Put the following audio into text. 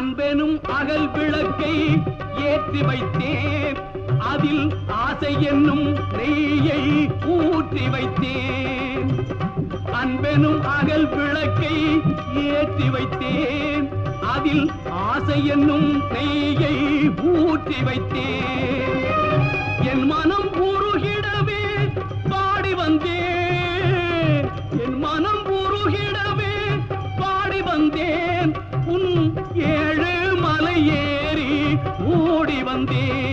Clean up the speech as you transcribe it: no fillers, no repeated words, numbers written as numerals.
அன்பெனும் அகல் விளக்கை ஏற்றி வைத்தேன் அதில் ஆசை என்னும் நெய்யை ஊற்றி வைத்தேன் அன்பெனும் அகல் விளக்கை ஏற்றி வைத்தேன் அதில் ஆசை என்னும் நெய்யை ஊற்றி வைத்தேன் என் மனம் உருகிடவே பாடி வந்தேன் என் மனம் உருகிடவே பாடி வந்தேன் உன் ஏழு மலை ஏறி ஓடி வந்தேன்